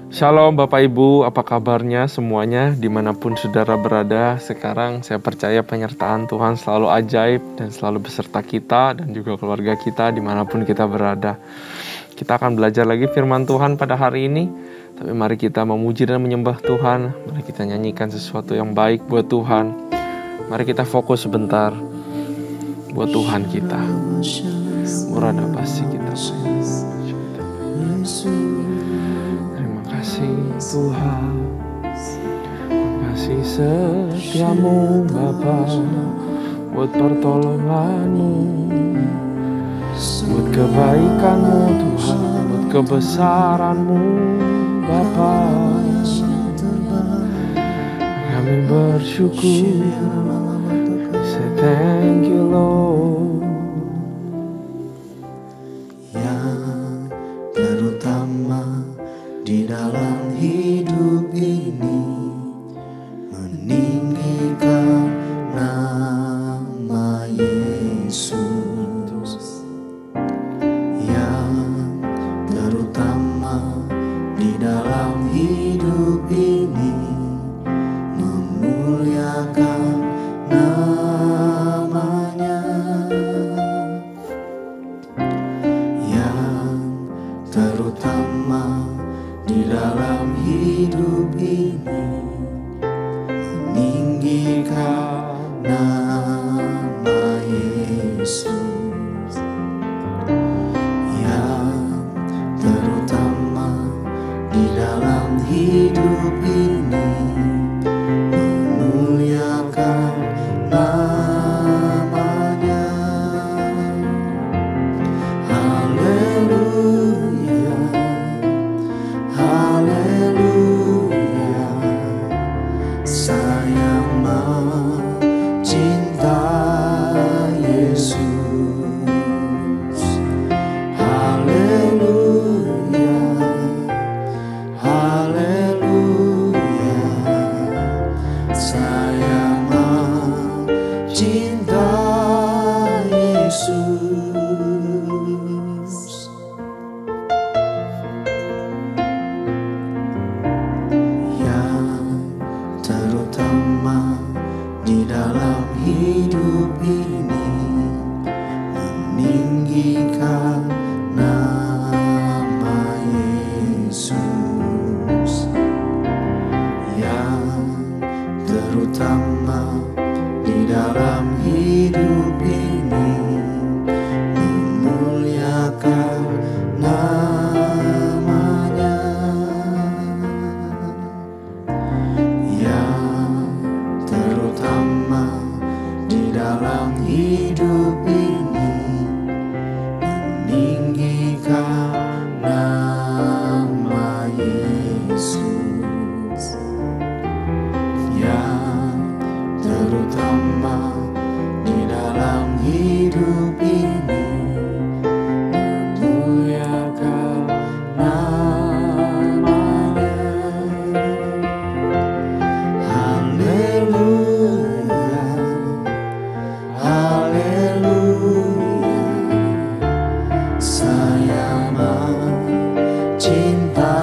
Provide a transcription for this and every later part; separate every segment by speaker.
Speaker 1: Shalom Bapak Ibu, apa kabarnya semuanya dimanapun saudara berada. Sekarang saya percaya penyertaan Tuhan selalu ajaib dan selalu beserta kita dan juga keluarga kita dimanapun kita berada. Kita akan belajar lagi firman Tuhan pada hari ini. Tapi mari kita memuji dan menyembah Tuhan. Mari kita nyanyikan sesuatu yang baik buat Tuhan. Mari kita fokus sebentar buat Tuhan kita. Murada pasti kita. Terima kasih Tuhan, kasih setiamu Bapa, buat pertolonganmu, buat kebaikanmu Tuhan, buat kebesaranmu Bapa. Kami bersyukur, say thank you Lord.
Speaker 2: Yang terutama di dalam hidup ini, meninggikan nama Yesus. Yang terutama di dalam hidup ini, memuliakan namanya. Yang terutama di dalam hidup ini, meninggikan nama Yesus. Yang terutama di dalam hidup ini, memuliakan namanya. Haleluya, haleluya, saya mencinta Yesus. Haleluya, haleluya, saya mencinta Yesus. Yang terutama di dalam hidup ini, meninggikan nama Yesus. Yang terutama di dalam hidup ini, memuliakan namanya. Yang terutama di dalam hidup ini, meninggikan nama Yesus. Yang terutama di dalam hidup ini, memuliakan namanya. Haleluya, haleluya, saya mencinta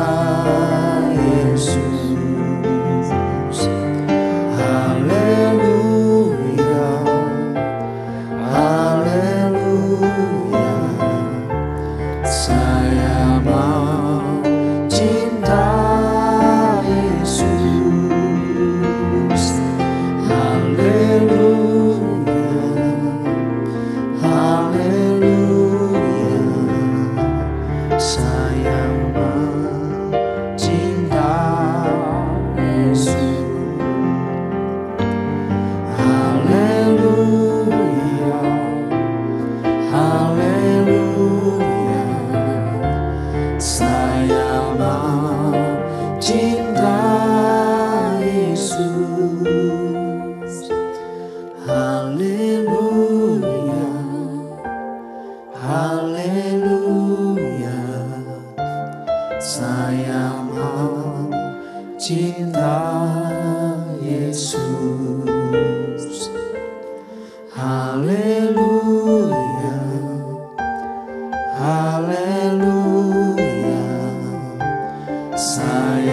Speaker 2: Yesus. Haleluya, haleluya, saya mencinta Yesus. Haleluya, haleluya, saya mencinta Yesus. Haleluya, haleluya, saya mencinta Yesus. Haleluya, haleluya, saya mencinta Yesus. Haleluya, haleluya, saya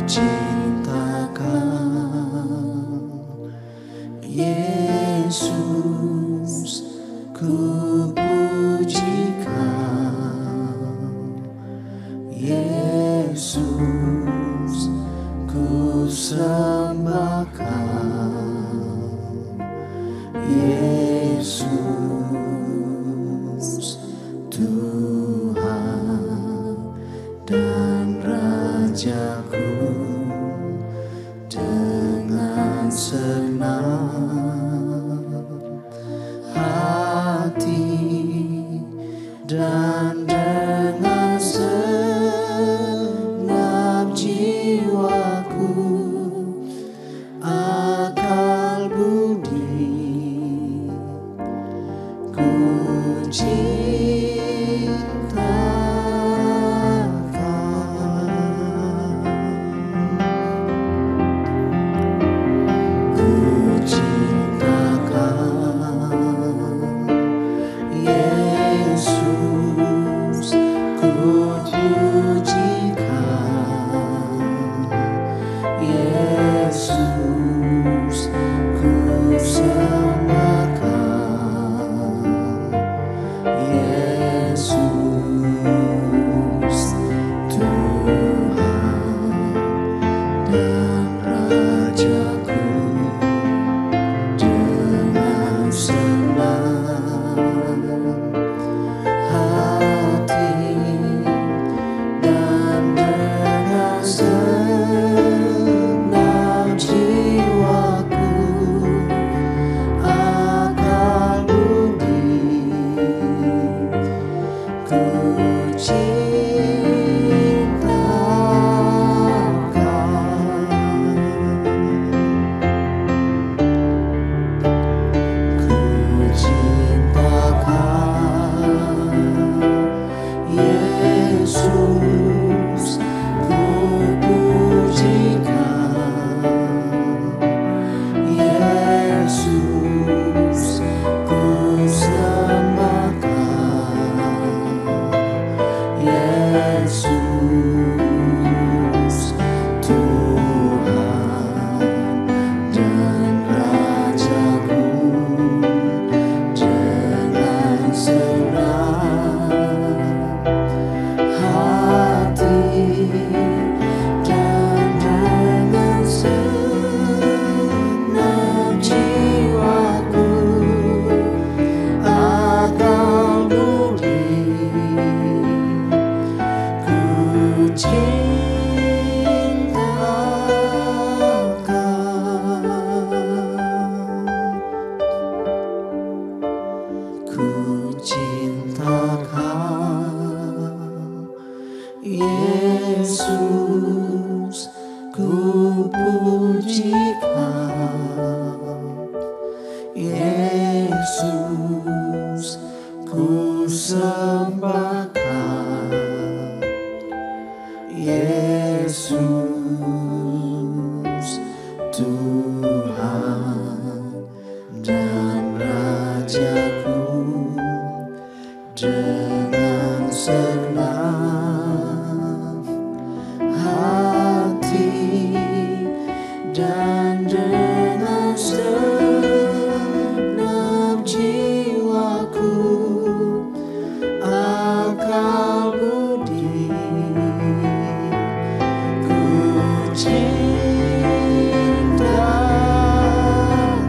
Speaker 2: cinta Kau, Yesus, ku puji Kau, Yesus, ku sembah Kau, Yesus, Tuhan dan Rajaku. Dengan senang hati dan dengan segenap jiwaku, akal budi, ku cinta Yesus, ku puji Kau, Yesus, ku sembah Kau, Yesus, Tuhan dan Rajaku. Dengan senang hati dan dengan segenap jiwaku, akal budi, ku cinta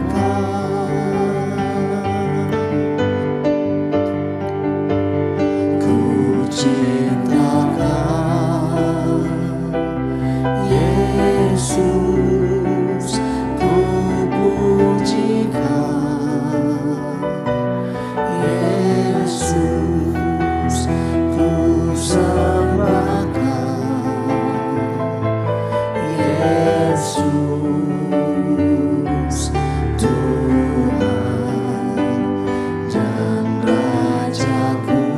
Speaker 2: Kau, ku cinta Kau, Yesus, ku puji Kau, Yesus, ku sembah Kau, Yesus, Tuhan dan Rajaku.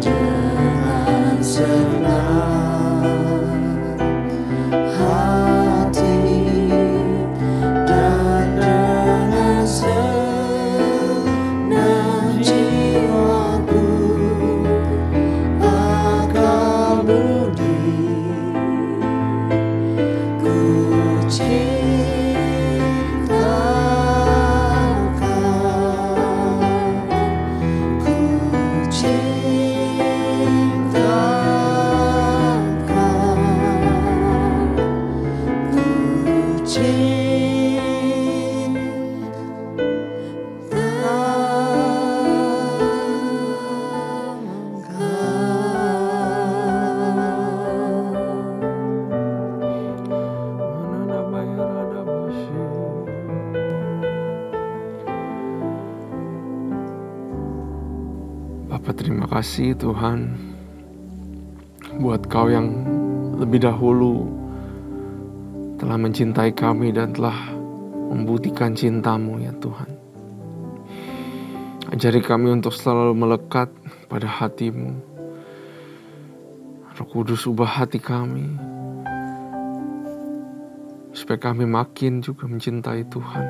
Speaker 2: Dengan senang hati
Speaker 1: Bapa, terima kasih Tuhan buat Kau yang lebih dahulu telah mencintai kami dan telah membuktikan cinta-Mu ya Tuhan. Ajari kami untuk selalu melekat pada hati-Mu. Roh Kudus, ubah hati kami supaya kami makin juga mencintai Tuhan,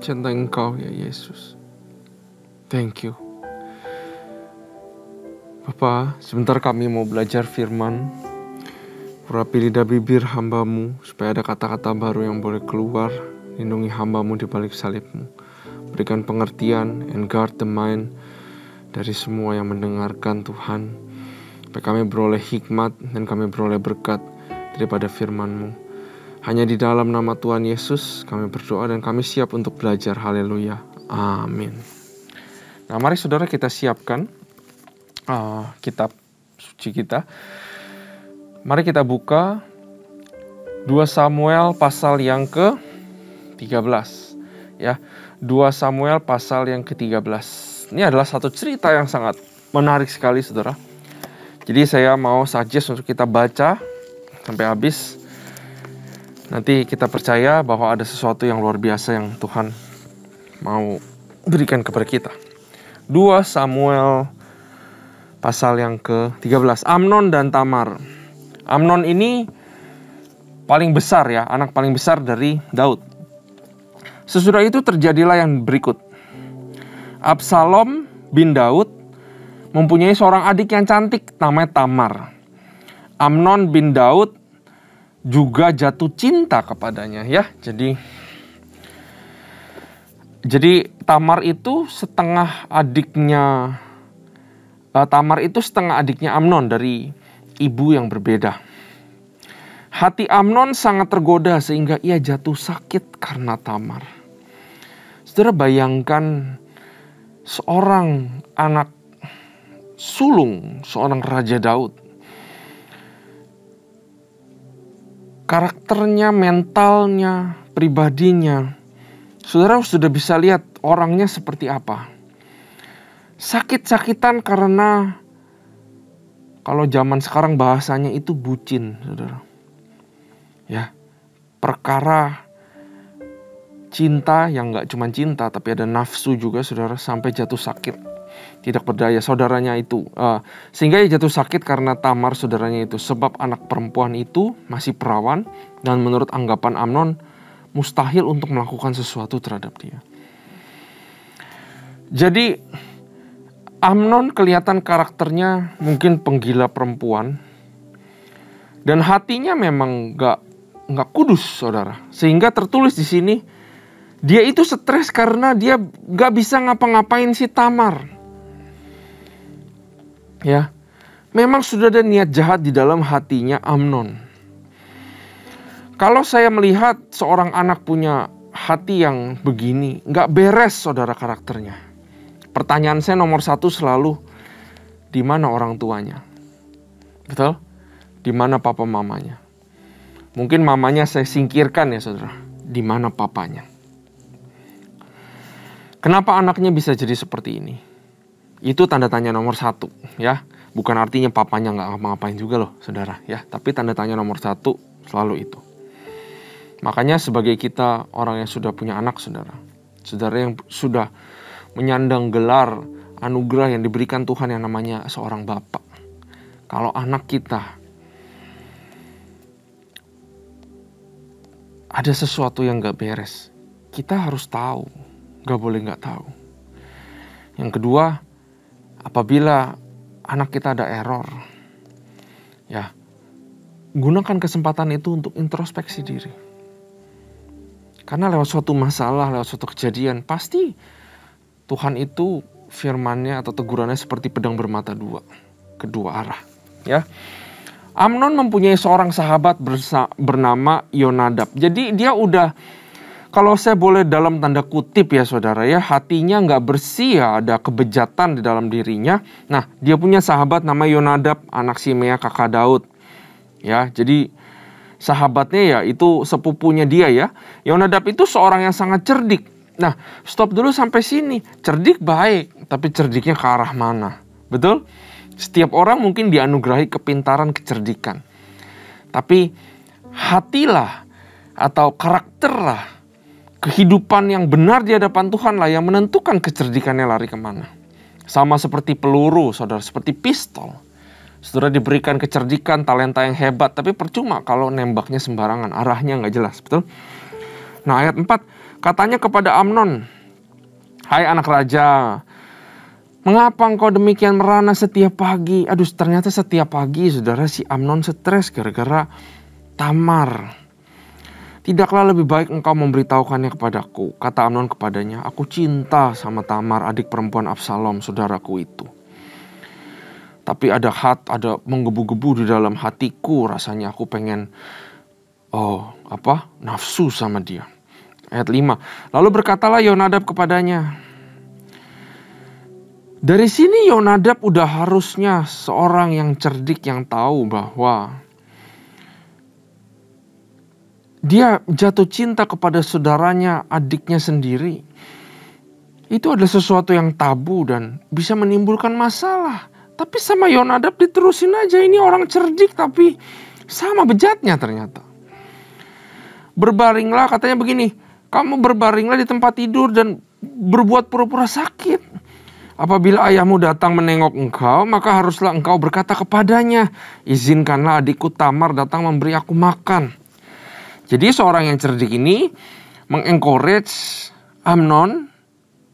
Speaker 1: cintai Engkau ya Yesus. Thank you Bapa. Sebentar kami mau belajar firman. Urapi lidah bibir hamba-Mu supaya ada kata-kata baru yang boleh keluar. Lindungi hamba-Mu di balik salib-Mu. Berikan pengertian and guard the mind dari semua yang mendengarkan Tuhan, supaya kami beroleh hikmat dan kami beroleh berkat daripada firman-Mu. Hanya di dalam nama Tuhan Yesus kami berdoa dan kami siap untuk belajar. Haleluya. Amin. Nah, mari saudara kita siapkan kitab suci kita. Mari kita buka 2 Samuel pasal yang ke-13 ya. 2 Samuel pasal yang ke-13. Ini adalah satu cerita yang sangat menarik sekali saudara. Jadi saya mau suggest untuk kita baca sampai habis. Nanti kita percaya bahwa ada sesuatu yang luar biasa yang Tuhan mau berikan kepada kita. 2 Samuel pasal yang ke-13. Amnon dan Tamar. Amnon ini paling besar ya, anak paling besar dari Daud. Sesudah itu terjadilah yang berikut. Absalom bin Daud mempunyai seorang adik yang cantik namanya Tamar. Amnon bin Daud juga jatuh cinta kepadanya ya. Jadi Tamar itu setengah adiknya Amnon dari ibu yang berbeda. Hati Amnon sangat tergoda sehingga ia jatuh sakit karena Tamar. Saudara, bayangkan seorang anak sulung, seorang Raja Daud. Karakternya, mentalnya, pribadinya, saudara sudah bisa lihat orangnya seperti apa. Sakit-sakitan karena kalau zaman sekarang bahasanya itu bucin, saudara. Ya, perkara cinta yang gak cuma cinta, tapi ada nafsu juga, saudara, sampai jatuh sakit. Tidak berdaya saudaranya itu. Sehingga ia jatuh sakit karena Tamar saudaranya itu. Sebab anak perempuan itu masih perawan dan menurut anggapan Amnon mustahil untuk melakukan sesuatu terhadap dia. Jadi Amnon kelihatan karakternya mungkin penggila perempuan dan hatinya memang nggak kudus, saudara. Sehingga tertulis di sini dia itu stres karena dia nggak bisa ngapa-ngapain si Tamar. Ya, memang sudah ada niat jahat di dalam hatinya Amnon. Kalau saya melihat seorang anak punya hati yang begini, nggak beres, saudara, karakternya. Pertanyaan saya nomor 1 selalu, di mana orang tuanya? Betul? Di mana papa mamanya? Mungkin mamanya saya singkirkan ya saudara. Di mana papanya? Kenapa anaknya bisa jadi seperti ini? Itu tanda tanya nomor 1 ya. Bukan artinya papanya nggak ngapa-ngapain juga loh saudara ya. Tapi tanda tanya nomor 1 selalu itu. Makanya sebagai kita orang yang sudah punya anak saudara. Saudara yang sudah menyandang gelar anugerah yang diberikan Tuhan yang namanya seorang bapak. Kalau anak kita ada sesuatu yang gak beres, kita harus tahu, gak boleh gak tahu. Yang kedua, apabila anak kita ada error, ya gunakan kesempatan itu untuk introspeksi diri. Karena lewat suatu masalah, lewat suatu kejadian, pasti Tuhan itu firman-Nya atau tegurannya seperti pedang bermata dua, kedua arah. Ya, Amnon mempunyai seorang sahabat bernama Yonadab. Jadi dia udah, kalau saya boleh dalam tanda kutip ya saudara ya, hatinya nggak bersih ya, ada kebejatan di dalam dirinya. Nah, dia punya sahabat nama Yonadab, anak Simea kakak Daud. Ya, jadi sahabatnya ya itu sepupunya dia ya. Yonadab itu seorang yang sangat cerdik. Nah, stop dulu sampai sini. Cerdik baik, tapi cerdiknya ke arah mana? Betul? Setiap orang mungkin dianugerahi kepintaran, kecerdikan. Tapi hatilah atau karakterlah, kehidupan yang benar di hadapan Tuhan lah yang menentukan kecerdikannya lari kemana. Sama seperti peluru, saudara, seperti pistol. Saudara diberikan kecerdikan, talenta yang hebat, tapi percuma kalau nembaknya sembarangan, arahnya nggak jelas, betul? Nah, ayat 4, katanya kepada Amnon, "Hai anak raja, mengapa engkau demikian merana setiap pagi?" Aduh, ternyata setiap pagi, saudara, si Amnon stres gara-gara Tamar. "Tidaklah lebih baik engkau memberitahukannya kepadaku?" Kata Amnon kepadanya, "Aku cinta sama Tamar, adik perempuan Absalom, saudaraku itu. Tapi ada menggebu-gebu di dalam hatiku, rasanya aku pengen nafsu sama dia." Ayat 5, lalu berkatalah Yonadab kepadanya. Dari sini Yonadab udah harusnya seorang yang cerdik, yang tahu bahwa dia jatuh cinta kepada saudaranya, adiknya sendiri. Itu adalah sesuatu yang tabu dan bisa menimbulkan masalah. Tapi sama Yonadab diterusin aja, ini orang cerdik tapi sama bejatnya ternyata. "Berbaringlah," katanya begini, "kamu berbaringlah di tempat tidur dan berbuat pura-pura sakit. Apabila ayahmu datang menengok engkau, maka haruslah engkau berkata kepadanya, 'Izinkanlah adikku Tamar datang memberi aku makan.'" Jadi seorang yang cerdik ini mengencourage Amnon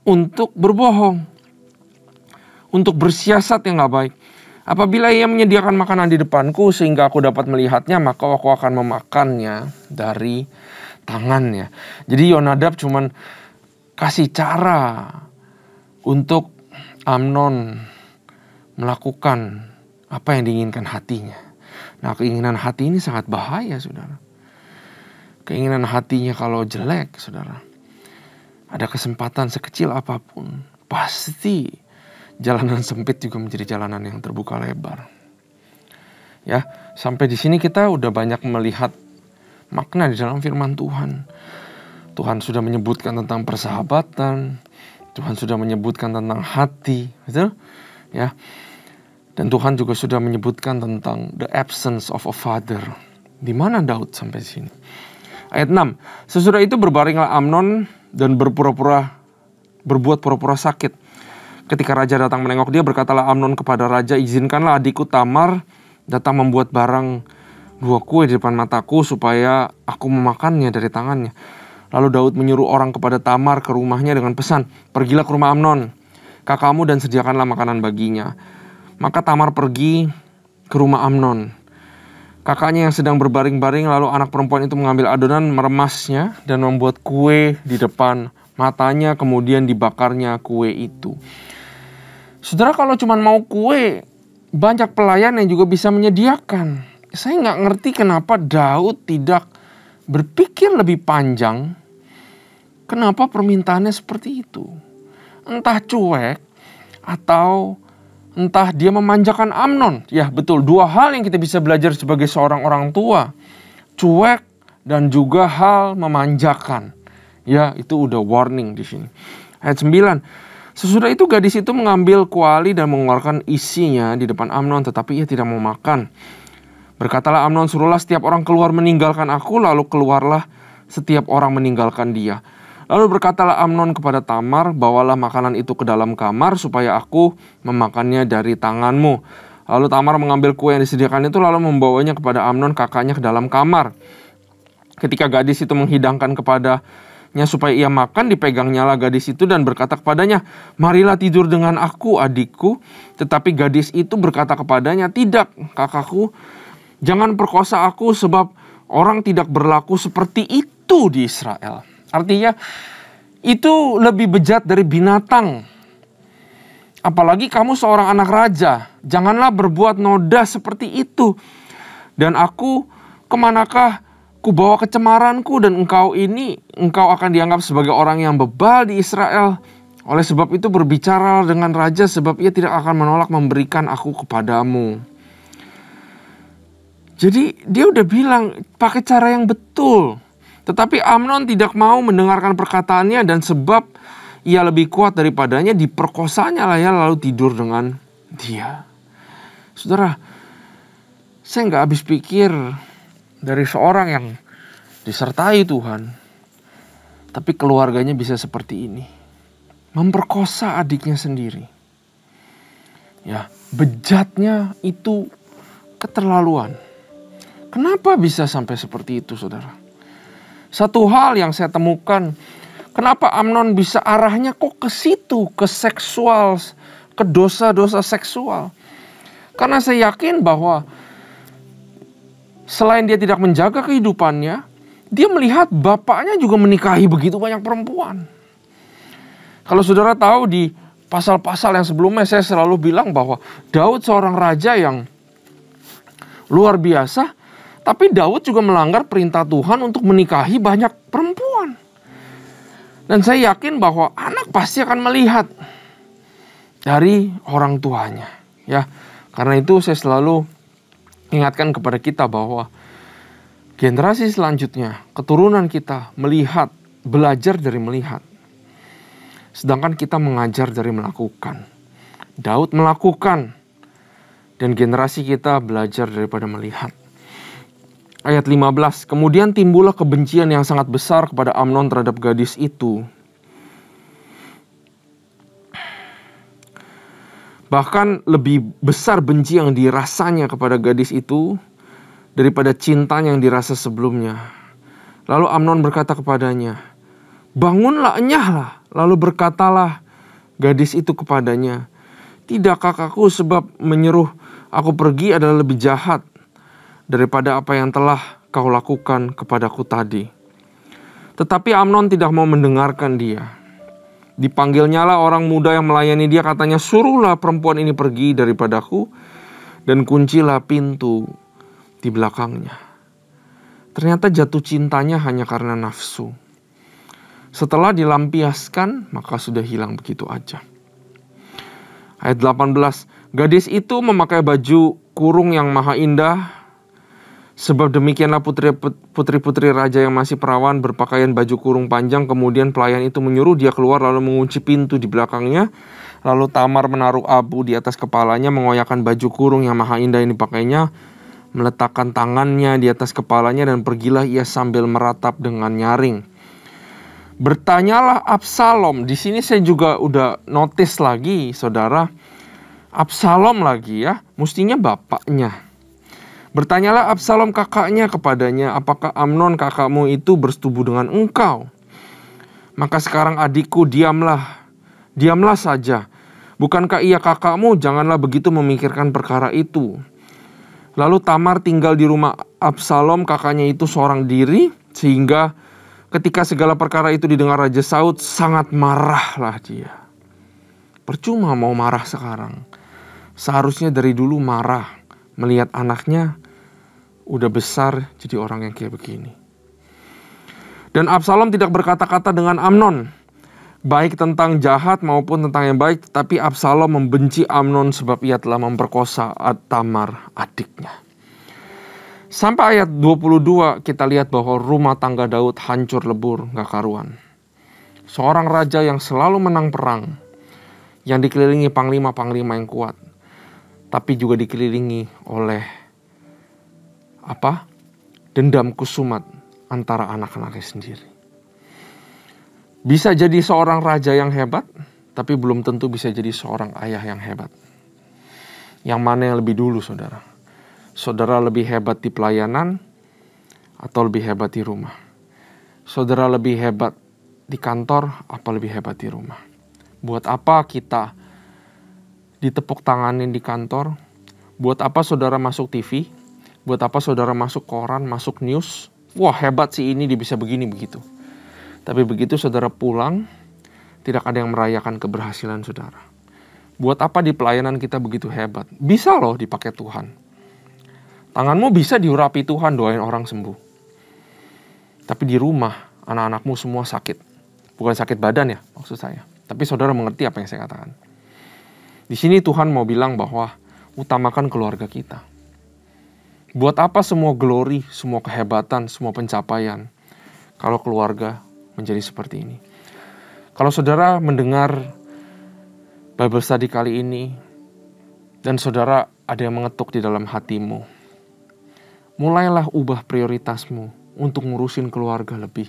Speaker 1: untuk berbohong, untuk bersiasat yang gak baik. "Apabila ia menyediakan makanan di depanku sehingga aku dapat melihatnya, maka aku akan memakannya dari tangannya." Jadi Yonadab cuman kasih cara untuk Amnon melakukan apa yang diinginkan hatinya. Nah, keinginan hati ini sangat bahaya, saudara. Keinginan hatinya kalau jelek, saudara, ada kesempatan sekecil apapun, pasti jalanan sempit juga menjadi jalanan yang terbuka lebar. Ya, sampai di sini kita udah banyak melihat makna di dalam firman Tuhan. Tuhan sudah menyebutkan tentang persahabatan, Tuhan sudah menyebutkan tentang hati, betul? Ya. Dan Tuhan juga sudah menyebutkan tentang the absence of a father. Di mana Daud sampai sini? Ayat 6. Sesudah itu berbaringlah Amnon dan berbuat pura-pura sakit. Ketika raja datang menengok dia, berkatalah Amnon kepada raja, "Izinkanlah adikku Tamar datang membuat barang 2 kue di depan mataku supaya aku memakannya dari tangannya." Lalu Daud menyuruh orang kepada Tamar ke rumahnya dengan pesan, "Pergilah ke rumah Amnon, kakakmu, dan sediakanlah makanan baginya." Maka Tamar pergi ke rumah Amnon, kakaknya yang sedang berbaring-baring. Lalu anak perempuan itu mengambil adonan, meremasnya, dan membuat kue di depan matanya, kemudian dibakarnya kue itu. Saudara, kalau cuma mau kue, banyak pelayan yang juga bisa menyediakan. Saya nggak ngerti kenapa Daud tidak berpikir lebih panjang. Kenapa permintaannya seperti itu? Entah cuek, atau entah dia memanjakan Amnon. Ya betul, 2 hal yang kita bisa belajar sebagai seorang orang tua. Cuek dan juga hal memanjakan. Ya, itu udah warning di sini. Ayat 9. Sesudah itu gadis itu mengambil kuali dan mengeluarkan isinya di depan Amnon, tetapi ia tidak mau makan. Berkatalah Amnon, "Suruhlah setiap orang keluar meninggalkan aku." Lalu keluarlah setiap orang meninggalkan dia. Lalu berkatalah Amnon kepada Tamar, "Bawalah makanan itu ke dalam kamar supaya aku memakannya dari tanganmu." Lalu Tamar mengambil kue yang disediakan itu lalu membawanya kepada Amnon kakaknya ke dalam kamar. Ketika gadis itu menghidangkan kepadanya supaya ia makan, dipegangnyalah gadis itu dan berkata kepadanya, "Marilah tidur dengan aku, adikku." Tetapi gadis itu berkata kepadanya, "Tidak, kakakku, jangan perkosa aku, sebab orang tidak berlaku seperti itu di Israel." Artinya, itu lebih bejat dari binatang. Apalagi kamu seorang anak raja, janganlah berbuat noda seperti itu. Dan aku, kemanakah ku bawa kecemaranku, dan engkau akan dianggap sebagai orang yang bebal di Israel. Oleh sebab itu berbicara dengan raja, sebab ia tidak akan menolak memberikan aku kepadamu. Jadi dia udah bilang pakai cara yang betul. Tetapi Amnon tidak mau mendengarkan perkataannya, dan sebab ia lebih kuat daripadanya, diperkosanya lah ya, lalu tidur dengan dia. Saudara, saya nggak habis pikir dari seorang yang disertai Tuhan, tapi keluarganya bisa seperti ini. Memperkosa adiknya sendiri. Ya, bejatnya itu keterlaluan. Kenapa bisa sampai seperti itu, saudara? Satu hal yang saya temukan, kenapa Amnon bisa arahnya kok ke situ, ke seksual, ke dosa-dosa seksual. Karena saya yakin bahwa selain dia tidak menjaga kehidupannya, dia melihat bapaknya juga menikahi begitu banyak perempuan. Kalau saudara tahu di pasal-pasal yang sebelumnya, saya selalu bilang bahwa Daud seorang raja yang luar biasa, tapi Daud juga melanggar perintah Tuhan untuk menikahi banyak perempuan. Dan saya yakin bahwa anak pasti akan melihat dari orang tuanya, ya. Karena itu saya selalu ingatkan kepada kita bahwa generasi selanjutnya, keturunan kita melihat, belajar dari melihat. Sedangkan kita mengajar dari melakukan. Daud melakukan, dan generasi kita belajar daripada melihat. Ayat 15, kemudian timbullah kebencian yang sangat besar kepada Amnon terhadap gadis itu. Bahkan lebih besar benci yang dirasanya kepada gadis itu daripada cinta yang dirasa sebelumnya. Lalu Amnon berkata kepadanya, bangunlah, enyahlah. Lalu berkatalah gadis itu kepadanya, tidak kakakku, sebab menyuruh aku pergi adalah lebih jahat daripada apa yang telah kau lakukan kepadaku tadi. Tetapi Amnon tidak mau mendengarkan dia. Dipanggilnyalah orang muda yang melayani dia, katanya, suruhlah perempuan ini pergi daripadaku, dan kuncilah pintu di belakangnya. Ternyata jatuh cintanya hanya karena nafsu. Setelah dilampiaskan, maka sudah hilang begitu aja. Ayat 18, gadis itu memakai baju kurung yang maha indah, sebab demikianlah putri-putri raja yang masih perawan berpakaian baju kurung panjang. Kemudian pelayan itu menyuruh dia keluar, lalu mengunci pintu di belakangnya. Lalu Tamar menaruh abu di atas kepalanya, mengoyakkan baju kurung yang maha indah yang dipakainya, meletakkan tangannya di atas kepalanya, dan pergilah ia sambil meratap dengan nyaring. Bertanyalah Absalom. Di sini saya juga udah notice lagi, saudara. Absalom lagi ya, mestinya bapaknya. Bertanyalah Absalom kakaknya kepadanya, apakah Amnon kakakmu itu bersetubuh dengan engkau? Maka sekarang adikku, diamlah saja. Bukankah ia kakakmu? Janganlah begitu memikirkan perkara itu. Lalu Tamar tinggal di rumah Absalom kakaknya itu seorang diri, sehingga ketika segala perkara itu didengar Raja Saud, sangat marahlah dia. Percuma mau marah sekarang. Seharusnya dari dulu marah melihat anaknya udah besar jadi orang yang kayak begini. Dan Absalom tidak berkata-kata dengan Amnon, baik tentang jahat maupun tentang yang baik. Tapi Absalom membenci Amnon sebab ia telah memperkosa Tamar adiknya. Sampai ayat 22 kita lihat bahwa rumah tangga Daud hancur lebur, gak karuan. Seorang raja yang selalu menang perang, yang dikelilingi panglima-panglima yang kuat, tapi juga dikelilingi oleh dendam kusumat antara anak-anaknya sendiri. Bisa jadi seorang raja yang hebat, tapi belum tentu bisa jadi seorang ayah yang hebat. Yang mana yang lebih dulu, saudara? Saudara lebih hebat di pelayanan atau lebih hebat di rumah? Saudara lebih hebat di kantor apa lebih hebat di rumah? Buat apa kita ditepuk tanganin di kantor? Buat apa saudara masuk TV? Buat apa saudara masuk koran, masuk news? Wah, hebat sih ini, dia bisa begini begitu. Tapi begitu saudara pulang, tidak ada yang merayakan keberhasilan saudara. Buat apa di pelayanan kita begitu hebat? Bisa loh dipakai Tuhan. Tanganmu bisa diurapi Tuhan, doain orang sembuh. Tapi di rumah, anak-anakmu semua sakit. Bukan sakit badan ya, maksud saya. Tapi saudara mengerti apa yang saya katakan. Di sini Tuhan mau bilang bahwa utamakan keluarga kita. Buat apa semua glory, semua kehebatan, semua pencapaian, kalau keluarga menjadi seperti ini? Kalau saudara mendengar Bible study kali ini, dan saudara ada yang mengetuk di dalam hatimu, mulailah ubah prioritasmu untuk ngurusin keluarga lebih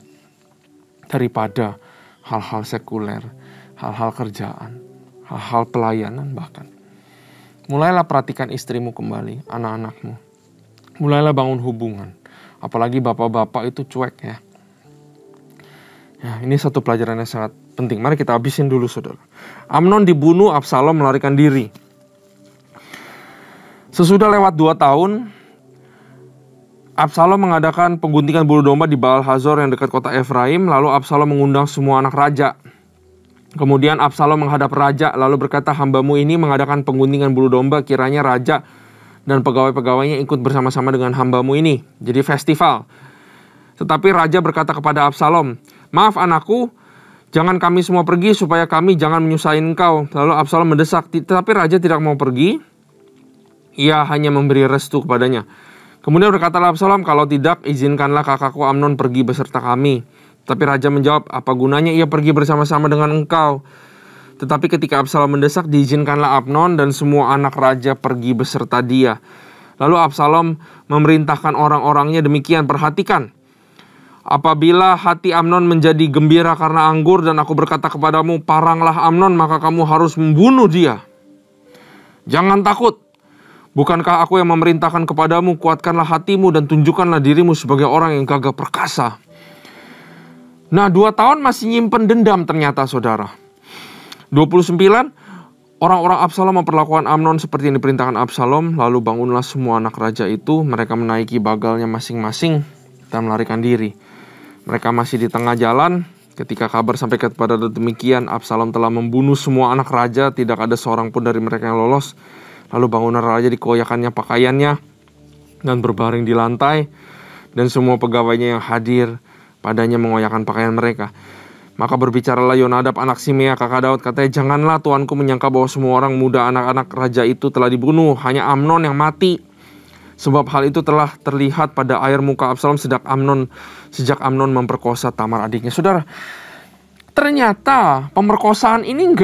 Speaker 1: daripada hal-hal sekuler, hal-hal kerjaan, hal-hal pelayanan bahkan. Mulailah perhatikan istrimu kembali, anak-anakmu. Mulailah bangun hubungan. Apalagi bapak-bapak itu cuek ya. Ya, ini satu pelajaran yang sangat penting. Mari kita habisin dulu saudara. Amnon dibunuh, Absalom melarikan diri. Sesudah lewat 2 tahun, Absalom mengadakan pengguntingan bulu domba di Baal Hazor yang dekat kota Efraim. Lalu Absalom mengundang semua anak raja. Kemudian Absalom menghadap raja lalu berkata, hambamu ini mengadakan pengguntingan bulu domba, kiranya raja dan pegawai-pegawainya ikut bersama-sama dengan hambamu ini. Jadi festival. Tetapi raja berkata kepada Absalom, maaf anakku, jangan kami semua pergi supaya kami jangan menyusahin engkau. Lalu Absalom mendesak, tetapi raja tidak mau pergi. Ia hanya memberi restu kepadanya. Kemudian berkatalah Absalom, kalau tidak, izinkanlah kakakku Amnon pergi beserta kami. Tapi raja menjawab, apa gunanya ia pergi bersama-sama dengan engkau? Tetapi ketika Absalom mendesak, diizinkanlah Amnon dan semua anak raja pergi beserta dia. Lalu Absalom memerintahkan orang-orangnya demikian, perhatikan. Apabila hati Amnon menjadi gembira karena anggur dan aku berkata kepadamu, paranglah Amnon, maka kamu harus membunuh dia. Jangan takut. Bukankah aku yang memerintahkan kepadamu, kuatkanlah hatimu dan tunjukkanlah dirimu sebagai orang yang gagah perkasa. Nah, 2 tahun masih nyimpen dendam ternyata saudara. 29, orang-orang Absalom memperlakukan Amnon seperti yang diperintahkan Absalom. Lalu bangunlah semua anak raja itu, mereka menaiki bagalnya masing-masing dan melarikan diri. Mereka masih di tengah jalan, ketika kabar sampai kepada demikian, Absalom telah membunuh semua anak raja, tidak ada seorang pun dari mereka yang lolos. Lalu bangunlah raja, dikoyakannya pakaiannya dan berbaring di lantai, dan semua pegawainya yang hadir padanya mengoyakkan pakaian mereka. Maka berbicaralah Yonadab anak Simea kakak Daud, katanya, janganlah tuanku menyangka bahwa semua orang muda anak-anak raja itu telah dibunuh, hanya Amnon yang mati. Sebab hal itu telah terlihat pada air muka Absalom sejak Amnon memperkosa Tamar adiknya. Saudara, ternyata pemerkosaan ini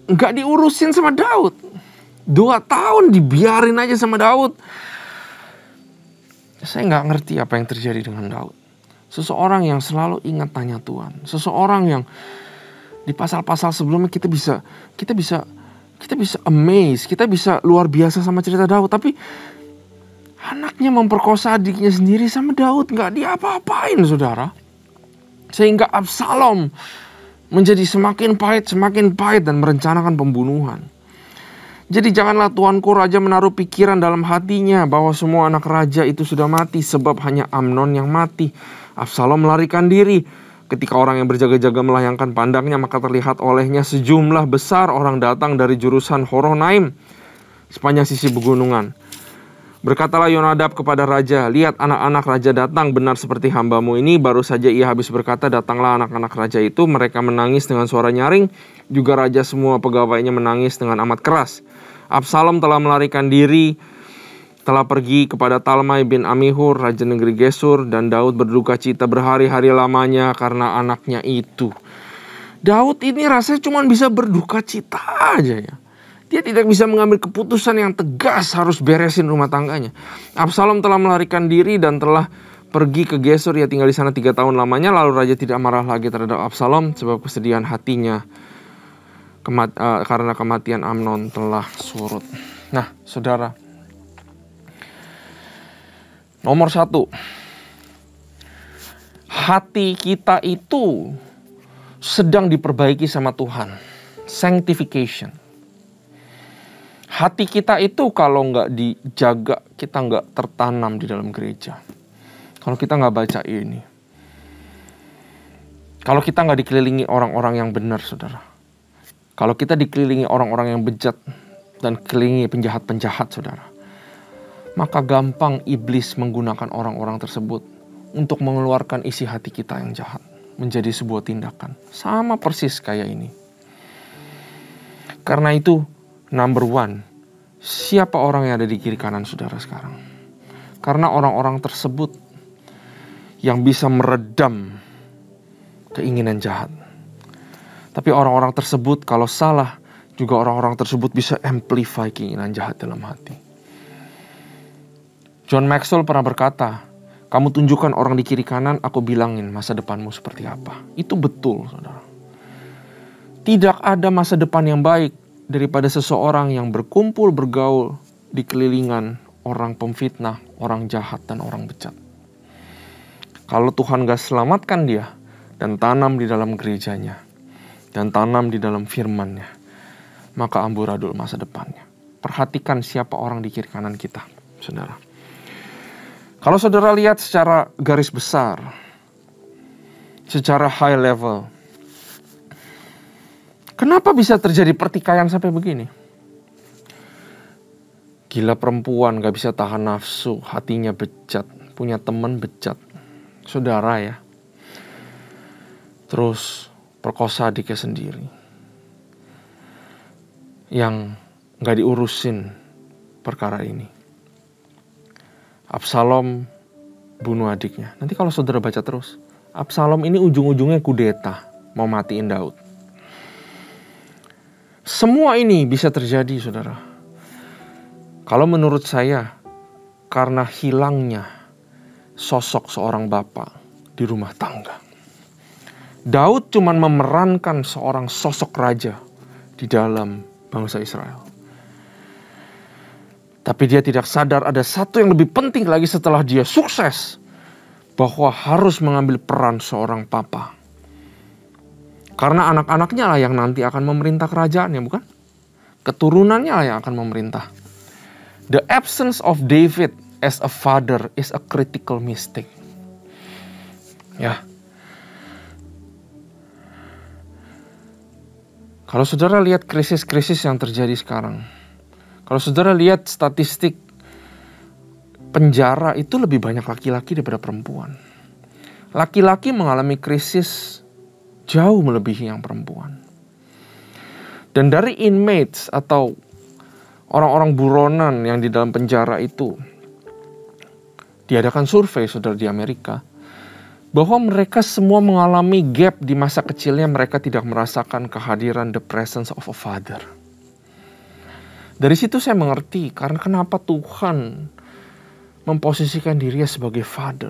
Speaker 1: nggak diurusin sama Daud. 2 tahun dibiarin aja sama Daud. Saya nggak ngerti apa yang terjadi dengan Daud. Seseorang yang selalu ingat tanya Tuhan. Seseorang yang di pasal-pasal sebelumnya kita bisa amazed, kita bisa luar biasa sama cerita Daud. Tapi anaknya memperkosa adiknya sendiri sama Daud, nggak diapa-apain saudara. Sehingga Absalom menjadi semakin pahit dan merencanakan pembunuhan. Jadi janganlah tuanku raja menaruh pikiran dalam hatinya bahwa semua anak raja itu sudah mati, sebab hanya Amnon yang mati. Absalom melarikan diri. Ketika orang yang berjaga-jaga melayangkan pandangnya, maka terlihat olehnya sejumlah besar orang datang dari jurusan Horonaim sepanjang sisi pegunungan. Berkatalah Yonadab kepada raja, lihat anak-anak raja datang, benar seperti hambamu ini. Baru saja ia habis berkata, datanglah anak-anak raja itu. Mereka menangis dengan suara nyaring. Juga raja semua pegawainya menangis dengan amat keras. Absalom telah melarikan diri, telah pergi kepada Talmai bin Amihur, raja negeri Gesur, dan Daud berduka cita berhari-hari lamanya karena anaknya itu. Daud ini rasanya cuma bisa berduka cita aja ya. Dia tidak bisa mengambil keputusan yang tegas harus beresin rumah tangganya. Absalom telah melarikan diri dan telah pergi ke Gesur. Ia tinggal di sana 3 tahun lamanya. Lalu raja tidak marah lagi terhadap Absalom sebab kesedihan hatinya karena kematian Amnon telah surut. Nah, saudara, nomor 1, hati kita itu sedang diperbaiki sama Tuhan. Sanctification. Hati kita itu kalau nggak dijaga, kita nggak tertanam di dalam gereja. Kalau kita nggak baca ini, kalau kita nggak dikelilingi orang-orang yang benar, saudara. Kalau kita dikelilingi orang-orang yang bejat dan kelilingi penjahat-penjahat, saudara. maka gampang iblis menggunakan orang-orang tersebut untuk mengeluarkan isi hati kita yang jahat menjadi sebuah tindakan. Sama persis kayak ini. Karena itu, number one, siapa orang yang ada di kiri kanan saudara sekarang? Karena orang-orang tersebut yang bisa meredam keinginan jahat. Tapi orang-orang tersebut kalau salah, juga orang-orang tersebut bisa amplify keinginan jahat dalam hati. John Maxwell pernah berkata, kamu tunjukkan orang di kiri kanan, aku bilangin masa depanmu seperti apa. Itu betul, saudara. Tidak ada masa depan yang baik daripada seseorang yang berkumpul bergaul di kelilingan orang pemfitnah, orang jahat, dan orang bejat. Kalau Tuhan gak selamatkan dia dan tanam di dalam gerejanya dan tanam di dalam firman-Nya, maka amburadul masa depannya. Perhatikan siapa orang di kiri kanan kita, saudara. Kalau saudara lihat secara garis besar, secara high level, kenapa bisa terjadi pertikaian sampai begini? Gila, perempuan gak bisa tahan nafsu, hatinya bejat, punya teman bejat, saudara ya. Terus perkosa adiknya sendiri, yang gak diurusin perkara ini. Absalom bunuh adiknya. Nanti kalau saudara baca terus, Absalom ini ujung-ujungnya kudeta, mau matiin Daud. Semua ini bisa terjadi, saudara. Kalau menurut saya, karena hilangnya sosok seorang bapak di rumah tangga. Daud cuma memerankan seorang sosok raja di dalam bangsa Israel. Tapi dia tidak sadar ada satu yang lebih penting lagi setelah dia sukses. Bahwa harus mengambil peran seorang papa. Karena anak-anaknya lah yang nanti akan memerintah kerajaannya, bukan? Keturunannya lah yang akan memerintah. The absence of David as a father is a critical mistake. Ya. Kalau saudara lihat krisis-krisis yang terjadi sekarang. Kalau saudara lihat statistik penjara itu lebih banyak laki-laki daripada perempuan. Laki-laki mengalami krisis jauh melebihi yang perempuan. Dan dari inmates atau orang-orang buronan yang di dalam penjara itu, diadakan survei saudara di Amerika, bahwa mereka semua mengalami gap di masa kecilnya, mereka tidak merasakan kehadiran the presence of a father. Dari situ saya mengerti karena kenapa Tuhan memposisikan dirinya sebagai father.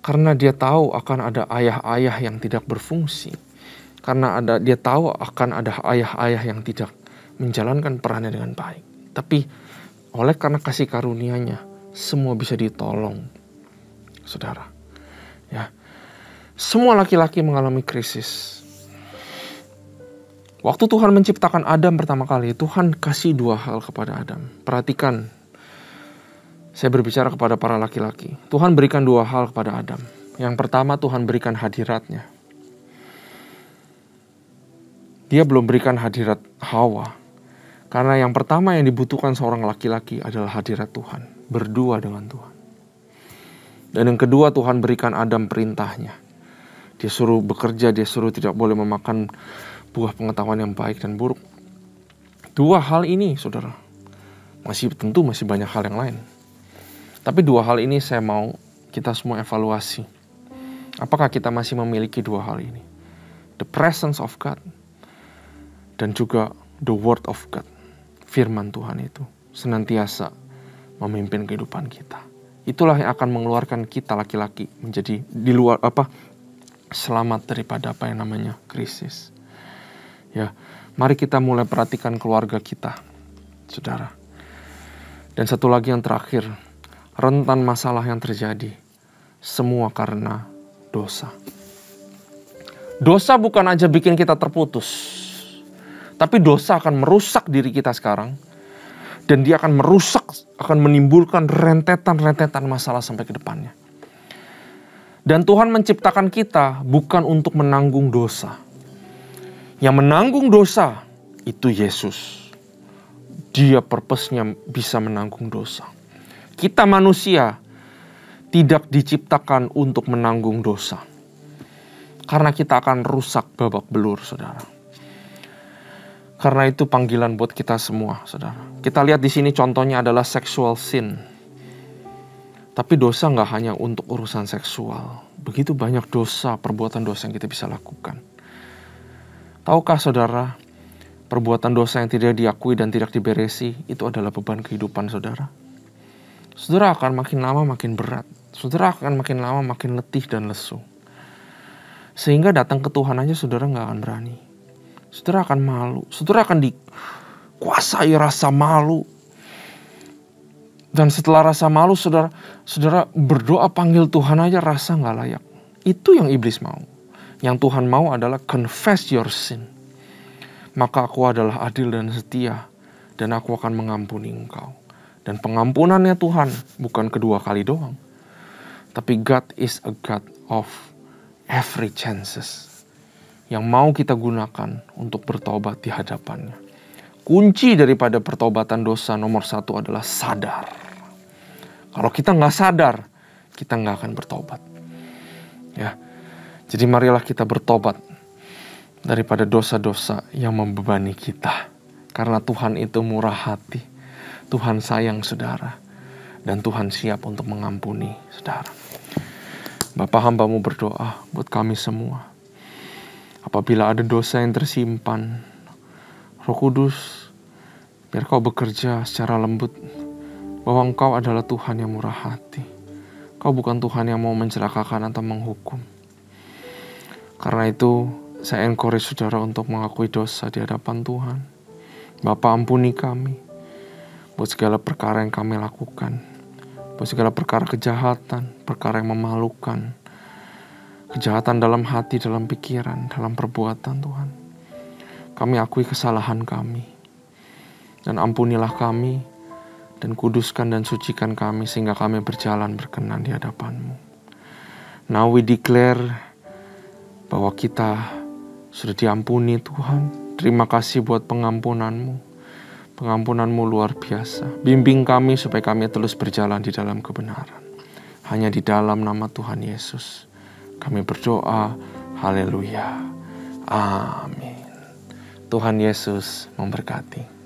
Speaker 1: Karena dia tahu akan ada ayah-ayah yang tidak berfungsi. Karena dia tahu akan ada ayah-ayah yang tidak menjalankan perannya dengan baik. Tapi oleh karena kasih karunia-Nya, semua bisa ditolong, saudara. Ya, semua laki-laki mengalami krisis. Waktu Tuhan menciptakan Adam pertama kali, Tuhan kasih dua hal kepada Adam. Perhatikan, saya berbicara kepada para laki-laki. Tuhan berikan dua hal kepada Adam. Yang pertama, Tuhan berikan hadirat-Nya. Dia belum berikan hadirat Hawa. Karena yang pertama yang dibutuhkan seorang laki-laki adalah hadirat Tuhan. Berdua dengan Tuhan. Dan yang kedua, Tuhan berikan Adam perintahnya. Dia suruh bekerja, dia suruh tidak boleh memakan buah pengetahuan yang baik dan buruk. Dua hal ini, saudara. Tentu masih banyak hal yang lain. Tapi dua hal ini saya mau kita semua evaluasi. Apakah kita masih memiliki dua hal ini? The presence of God. Dan juga the word of God. Firman Tuhan itu senantiasa memimpin kehidupan kita. Itulah yang akan mengeluarkan kita laki-laki menjadi di luar selamat daripada apa yang namanya krisis. Ya, mari kita mulai perhatikan keluarga kita, saudara. Dan satu lagi yang terakhir, rentan masalah yang terjadi, semua karena dosa. Dosa bukan aja bikin kita terputus, tapi dosa akan merusak diri kita sekarang. Dan dia akan merusak, akan menimbulkan rentetan-rentetan masalah sampai ke depannya. Dan Tuhan menciptakan kita bukan untuk menanggung dosa. Yang menanggung dosa itu Yesus. Dia purpose-nya bisa menanggung dosa. Kita manusia tidak diciptakan untuk menanggung dosa. Karena kita akan rusak babak belur, saudara. Karena itu panggilan buat kita semua, saudara. Kita lihat di sini contohnya adalah sexual sin. Tapi dosa nggak hanya untuk urusan seksual. Begitu banyak dosa, perbuatan dosa yang kita bisa lakukan. Tahukah saudara, perbuatan dosa yang tidak diakui dan tidak diberesi, itu adalah beban kehidupan saudara. Saudara akan makin lama makin berat. Saudara akan makin lama makin letih dan lesu. Sehingga datang ke Tuhan aja saudara nggak akan berani. Saudara akan malu. Saudara akan dikuasai rasa malu. Dan setelah rasa malu, saudara berdoa panggil Tuhan aja rasa nggak layak. Itu yang iblis mau. Yang Tuhan mau adalah confess your sin. Maka aku adalah adil dan setia, dan aku akan mengampuni engkau. Dan pengampunannya Tuhan bukan kedua kali doang. Tapi God is a God of every chances. Yang mau kita gunakan untuk bertobat di hadapannya. Kunci daripada pertobatan dosa nomor 1 adalah sadar. Kalau kita nggak sadar, kita nggak akan bertobat. Ya, jadi marilah kita bertobat daripada dosa-dosa yang membebani kita. Karena Tuhan itu murah hati, Tuhan sayang saudara, dan Tuhan siap untuk mengampuni saudara. Bapa, hamba-Mu berdoa buat kami semua. Apabila ada dosa yang tersimpan, Roh Kudus, biar Kau bekerja secara lembut, bahwa Engkau adalah Tuhan yang murah hati. Kau bukan Tuhan yang mau mencelakakan atau menghukum. Karena itu, saya encourage saudara untuk mengakui dosa di hadapan Tuhan. Bapa, ampuni kami buat segala perkara yang kami lakukan, buat segala perkara kejahatan, perkara yang memalukan, kejahatan dalam hati, dalam pikiran, dalam perbuatan Tuhan. Kami akui kesalahan kami. Dan ampunilah kami, dan kuduskan dan sucikan kami, sehingga kami berjalan berkenan di hadapan-Mu. Now we declare bahwa kita sudah diampuni Tuhan. Terima kasih buat pengampunan-Mu. Pengampunan-Mu luar biasa. Bimbing kami supaya kami terus berjalan di dalam kebenaran. Hanya di dalam nama Tuhan Yesus kami berdoa. Haleluya. Amin. Tuhan Yesus memberkati.